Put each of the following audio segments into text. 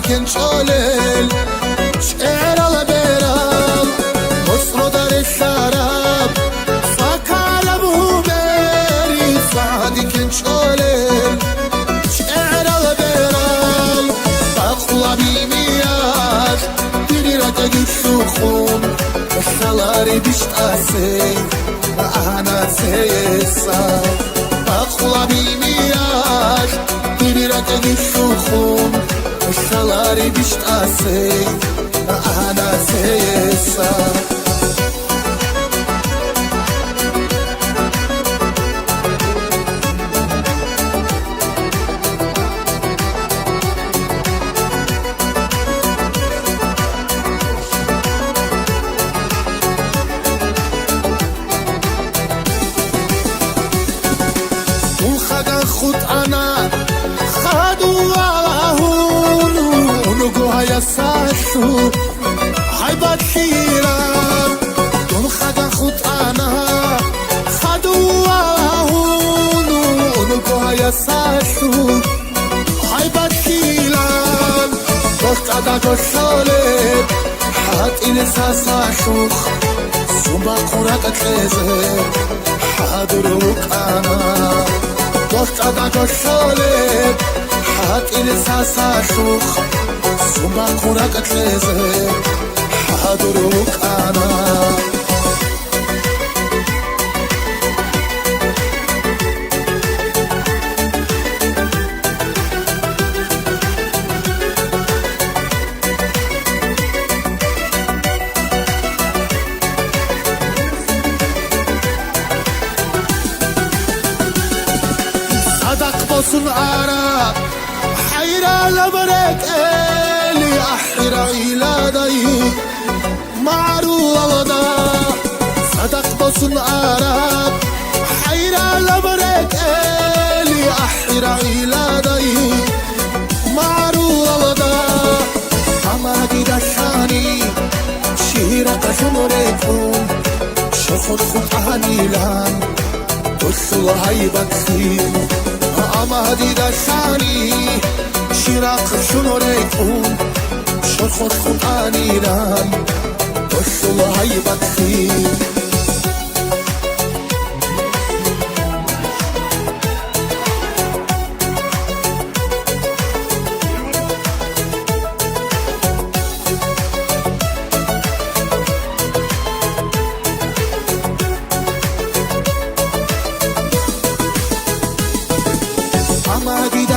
كنشالل شعر على بيرال مصر دار الشراب فكر ابو بيري سعد كنشالل شعر على بيرال فاقوى بيمياش ديري رتق الشخون الشلاري بشتاسي أنا سيسا فاقوى بيمياش ديري رتق الشخون الشلاري بشتاسي أنا سيسا خود انا خدو هون ونگو های ساشو های بدخیرم دون خدا خود انا خدو هون ونگو های ساشو های بدخیرم وقت ادا گشاله حد این ساساشوخ سوما قرق تلزه حدروك انا وقت ادا گشاله حد این ساساشوخ سوما قرق تلزه حدروك انا صدق عرب حيرة لبرك إلي أحيرة إلى ضيق معروضة صدق بصن عرب حيرة لبرك إلي أحيرة إلى ضيق معروضة أما دي دشاني شيرة شمركم شخص خطاني لان وصل هيبك فيه اما دیده شانی شیراق شنورکون شرخت خود آنیران وصل های بدخی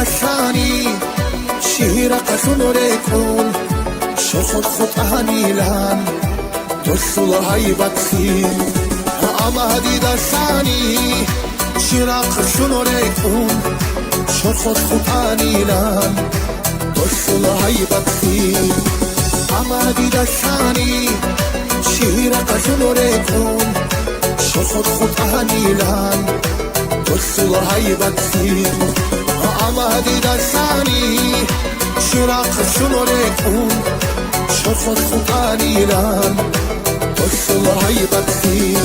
دشانی شیرق شنورکون شخص خود آنیلان وصل های بدخی اما دشانی شیرق شنورکون شخص خود آنیلان وصل های بدخی اما دشانی شیرق شنورکون شخص خود آنیلان وصل های بدخی اما دیده شانی شراق شنورکون شفت خود آنیران وصل های بدخی